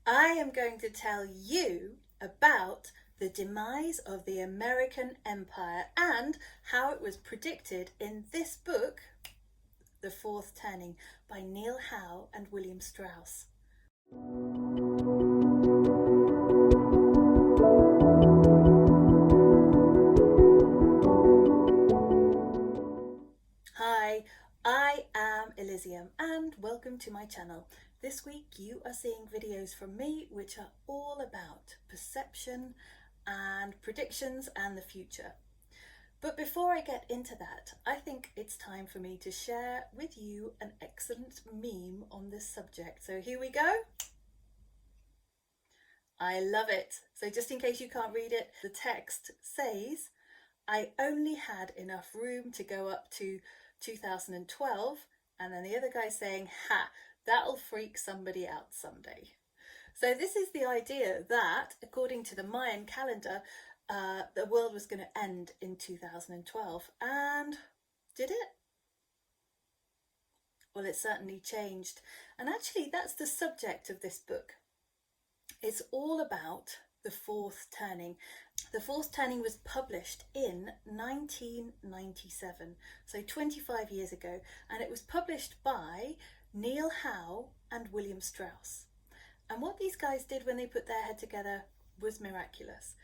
I am going to tell you about the demise of the American Empire and how it was predicted in this book, The Fourth Turning, by Neil Howe and William Strauss. Hi, I am Eliziam and welcome to my channel. This week you are seeing videos from me which are all about perception and predictions and the future. But before I get into that, I think it's time for me to share with you an excellent meme on this subject. So here we go. I love it. So just in case you can't read it, the text says, I only had enough room to go up to 2012, and then the other guy saying, ha, that'll freak somebody out someday. So this is the idea that, according to the Mayan calendar, the world was going to end in 2012. And did it? Well, it certainly changed. And actually, that's the subject of this book. It's all about the fourth turning. The fourth turning was published in 1997, so 25 years ago, and it was published by Neil Howe and William Strauss. And what these guys did when they put their head together was miraculous.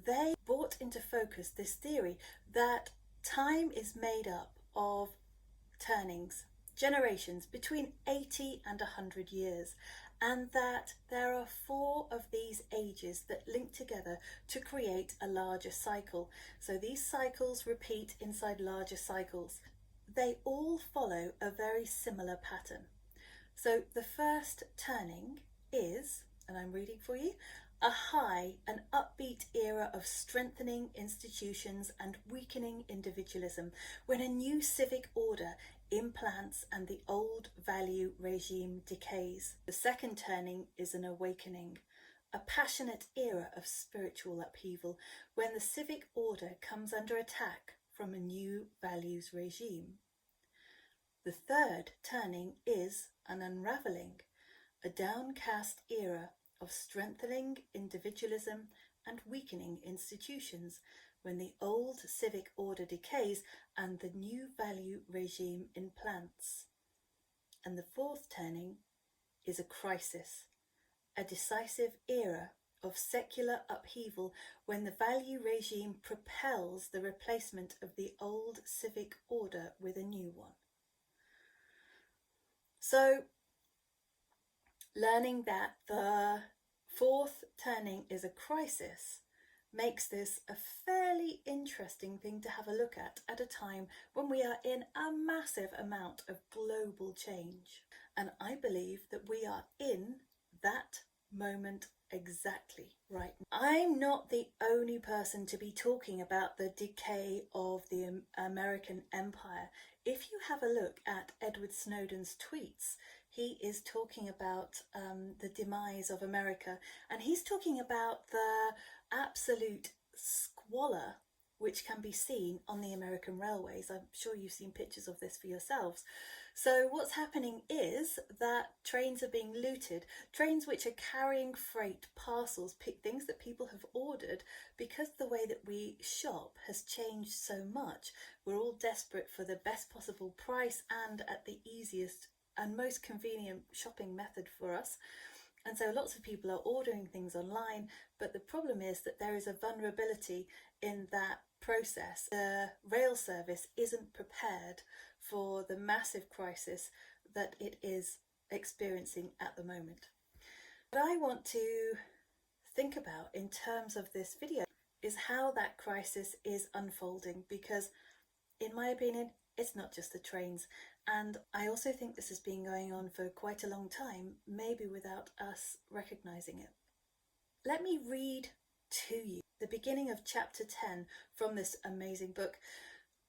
They brought into focus this theory that time is made up of turnings, generations between 80 and 100 years, and that there are 4 of these ages that link together to create a larger cycle. So these cycles repeat inside larger cycles. They all follow a very similar pattern. So the first turning is, and I'm reading for you, a high, an upbeat era of strengthening institutions and weakening individualism, when a new civic order implants and the old value regime decays. The second turning is an awakening, a passionate era of spiritual upheaval, when the civic order comes under attack from a new values regime. The third turning is an unraveling, a downcast era of strengthening individualism and weakening institutions, when the old civic order decays and the new value regime implants. And the fourth turning is a crisis, a decisive era of secular upheaval, when the value regime propels the replacement of the old civic order with a new one. So, learning that the fourth turning is a crisis makes this a fairly interesting thing to have a look at a time when we are in a massive amount of global change. And I believe that we are in that moment exactly right now. I'm not the only person to be talking about the decay of the American empire. If you have a look at Edward Snowden's tweets, he is talking about the demise of America, and he's talking about the absolute squalor which can be seen on the American railways. I'm sure you've seen pictures of this for yourselves. So what's happening is that trains are being looted, trains which are carrying freight, parcels, things that people have ordered, because the way that we shop has changed so much. We're all desperate for the best possible price and at the easiest and most convenient shopping method for us. And so lots of people are ordering things online, but the problem is that there is a vulnerability in that process. The rail service isn't prepared for the massive crisis that it is experiencing at the moment. What I want to think about in terms of this video is how that crisis is unfolding, because in my opinion, it's not just the trains. And I also think this has been going on for quite a long time, maybe without us recognizing it. Let me read to you the beginning of chapter 10 from this amazing book.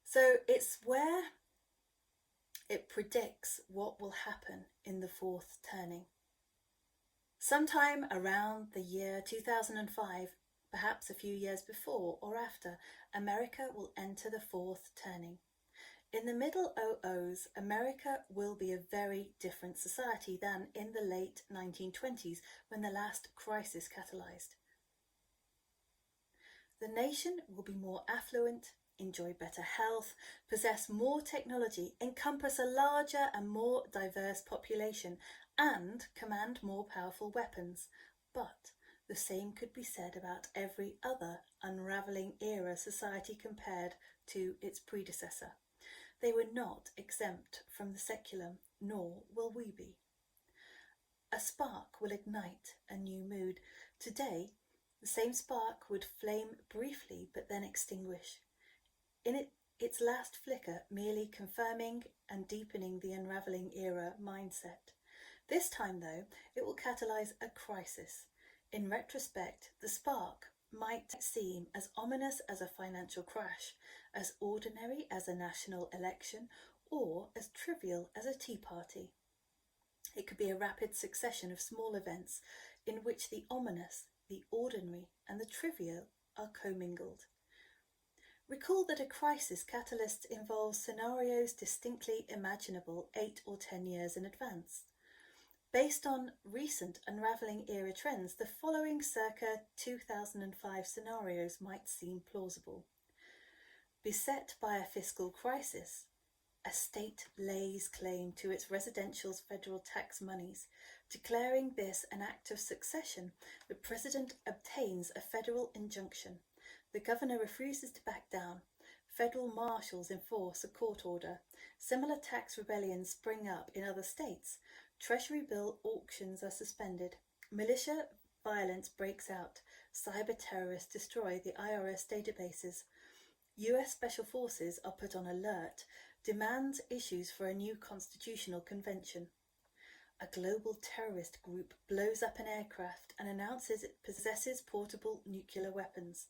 So it's where it predicts what will happen in the fourth turning. Sometime around the year 2005, perhaps a few years before or after, America will enter the fourth turning. In the middle 00s, America will be a very different society than in the late 1920s, when the last crisis catalysed. The nation will be more affluent, enjoy better health, possess more technology, encompass a larger and more diverse population, and command more powerful weapons. But the same could be said about every other unravelling era society compared to its predecessor. They were not exempt from the seculum, nor will we be. A spark will ignite a new mood. Today, the same spark would flame briefly but then extinguish. In its last flicker, merely confirming and deepening the unravelling era mindset. This time, though, it will catalyse a crisis. In retrospect, the spark might seem as ominous as a financial crash, as ordinary as a national election, or as trivial as a tea party. It could be a rapid succession of small events in which the ominous, the ordinary, and the trivial are commingled. Recall that a crisis catalyst involves scenarios distinctly imaginable 8 or 10 years in advance. Based on recent unravelling era trends, the following circa 2005 scenarios might seem plausible. Beset by a fiscal crisis, a state lays claim to its residential's federal tax monies. Declaring this an act of succession, the president obtains a federal injunction. The governor refuses to back down. Federal marshals enforce a court order. Similar tax rebellions spring up in other states. Treasury bill auctions are suspended. Militia violence breaks out. Cyber terrorists destroy the IRS databases. US Special Forces are put on alert. Demands issues for a new constitutional convention. A global terrorist group blows up an aircraft and announces it possesses portable nuclear weapons.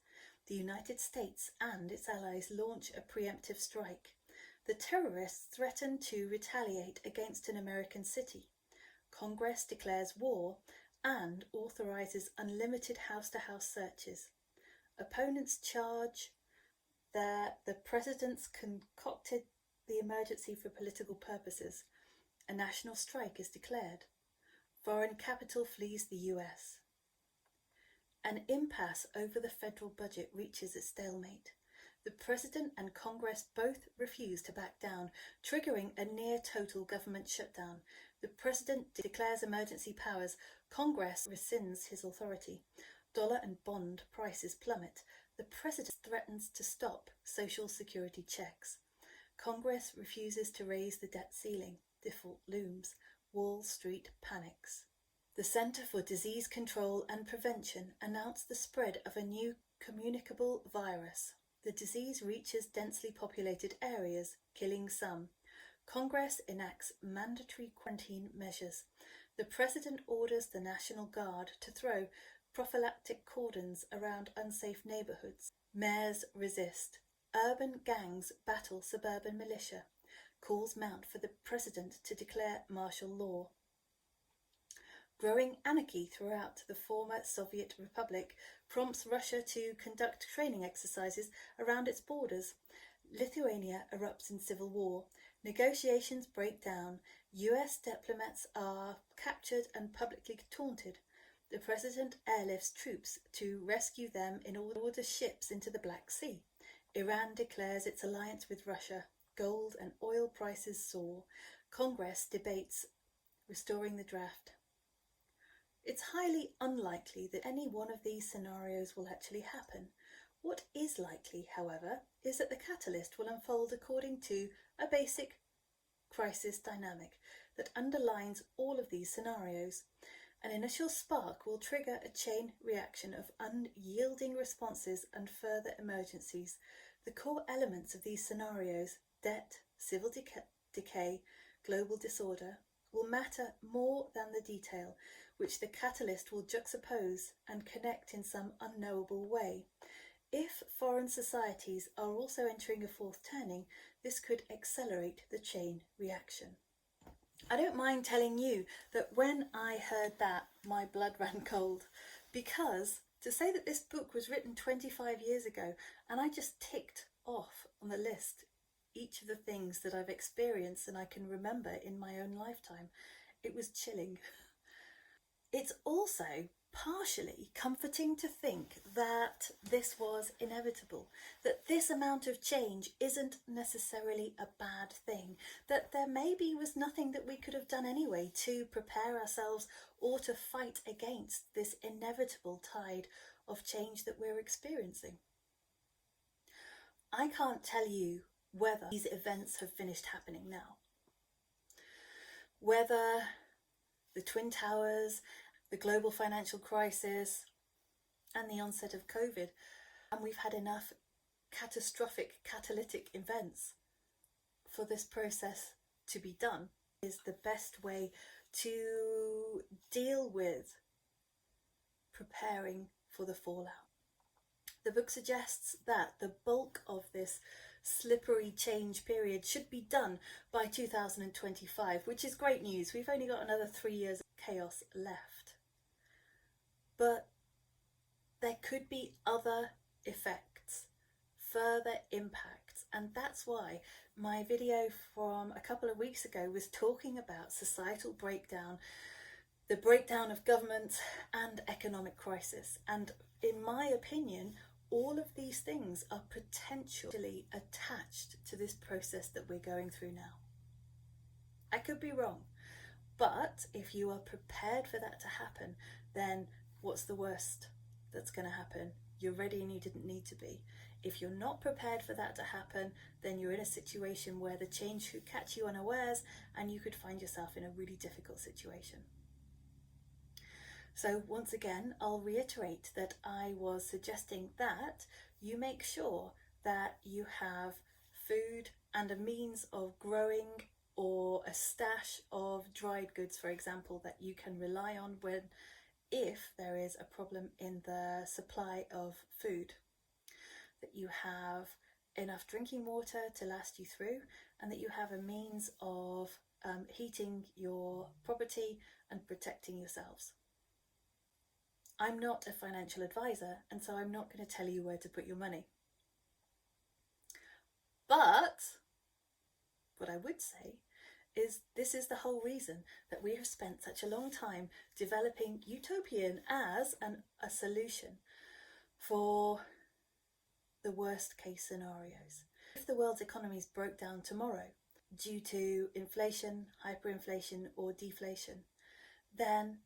The United States and its allies launch a preemptive strike. The terrorists threaten to retaliate against an American city. Congress declares war and authorises unlimited house-to-house searches. Opponents charge that the president's concocted the emergency for political purposes. A national strike is declared. Foreign capital flees the US. An impasse over the federal budget reaches its stalemate. The President and Congress both refuse to back down, triggering a near-total government shutdown. The President declares emergency powers. Congress rescinds his authority. Dollar and bond prices plummet. The President threatens to stop Social Security checks. Congress refuses to raise the debt ceiling. Default looms. Wall Street panics. The Centre for Disease Control and Prevention announced the spread of a new communicable virus. The disease reaches densely populated areas, killing some. Congress enacts mandatory quarantine measures. The President orders the National Guard to throw prophylactic cordons around unsafe neighbourhoods. Mayors resist. Urban gangs battle suburban militia. Calls mount for the President to declare martial law. Growing anarchy throughout the former Soviet Republic prompts Russia to conduct training exercises around its borders. Lithuania erupts in civil war. Negotiations break down. US diplomats are captured and publicly taunted. The President airlifts troops to rescue them in order to order ships into the Black Sea. Iran declares its alliance with Russia. Gold and oil prices soar. Congress debates restoring the draft. It's highly unlikely that any one of these scenarios will actually happen. What is likely, however, is that the catalyst will unfold according to a basic crisis dynamic that underlines all of these scenarios. An initial spark will trigger a chain reaction of unyielding responses and further emergencies. The core elements of these scenarios, debt, civil decay, global disorder, will matter more than the detail, which the catalyst will juxtapose and connect in some unknowable way. If foreign societies are also entering a fourth turning, this could accelerate the chain reaction. I don't mind telling you that when I heard that, my blood ran cold, because to say that this book was written 25 years ago and I just ticked off on the list each of the things that I've experienced and I can remember in my own lifetime. It was chilling. It's also partially comforting to think that this was inevitable, that this amount of change isn't necessarily a bad thing, that there maybe was nothing that we could have done anyway to prepare ourselves or to fight against this inevitable tide of change that we're experiencing. I can't tell you whether these events have finished happening now, whether the Twin Towers, the global financial crisis, and the onset of COVID, and we've had enough catastrophic catalytic events for this process to be done, is the best way to deal with preparing for the fallout. The book suggests that the bulk of this slippery change period should be done by 2025, which is great news. We've only got another 3 years of chaos left. But there could be other effects, further impacts, and that's why my video from a couple of weeks ago was talking about societal breakdown, the breakdown of government and economic crisis. And in my opinion, all of these things are potentially attached to this process that we're going through now. I could be wrong, but if you are prepared for that to happen, then what's the worst that's going to happen? You're ready and you didn't need to be. If you're not prepared for that to happen, then you're in a situation where the change could catch you unawares and you could find yourself in a really difficult situation. So once again, I'll reiterate that I was suggesting that you make sure that you have food and a means of growing, or a stash of dried goods, for example, that you can rely on if there is a problem in the supply of food, that you have enough drinking water to last you through, and that you have a means of heating your property and protecting yourselves. I'm not a financial advisor, and so I'm not going to tell you where to put your money. But what I would say is this is the whole reason that we have spent such a long time developing Utopian as a solution for the worst case scenarios. If the world's economies broke down tomorrow due to inflation, hyperinflation or deflation, then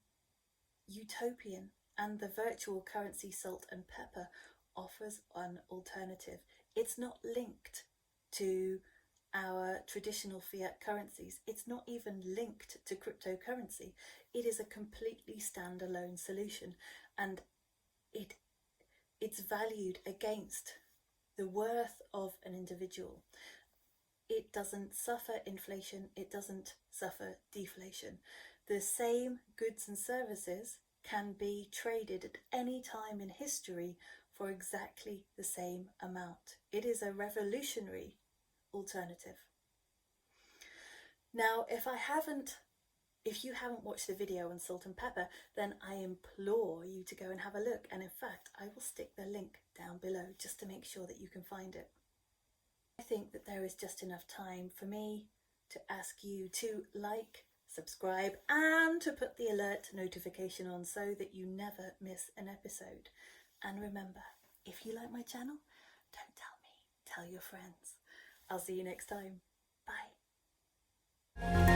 Utopian and the virtual currency Salt and Pepper offers an alternative. It's not linked to our traditional fiat currencies. It's not even linked to cryptocurrency. It is a completely standalone solution, and it's valued against the worth of an individual. It doesn't suffer inflation, it doesn't suffer deflation. The same goods and services can be traded at any time in history for exactly the same amount. It is a revolutionary alternative. Now, if you haven't watched the video on Salt and Pepper, then I implore you to go and have a look. And in fact, I will stick the link down below just to make sure that you can find it. I think that there is just enough time for me to ask you to like, subscribe, and to put the alert notification on so that you never miss an episode. And remember, if you like my channel, don't tell me, tell your friends. I'll see you next time. Bye.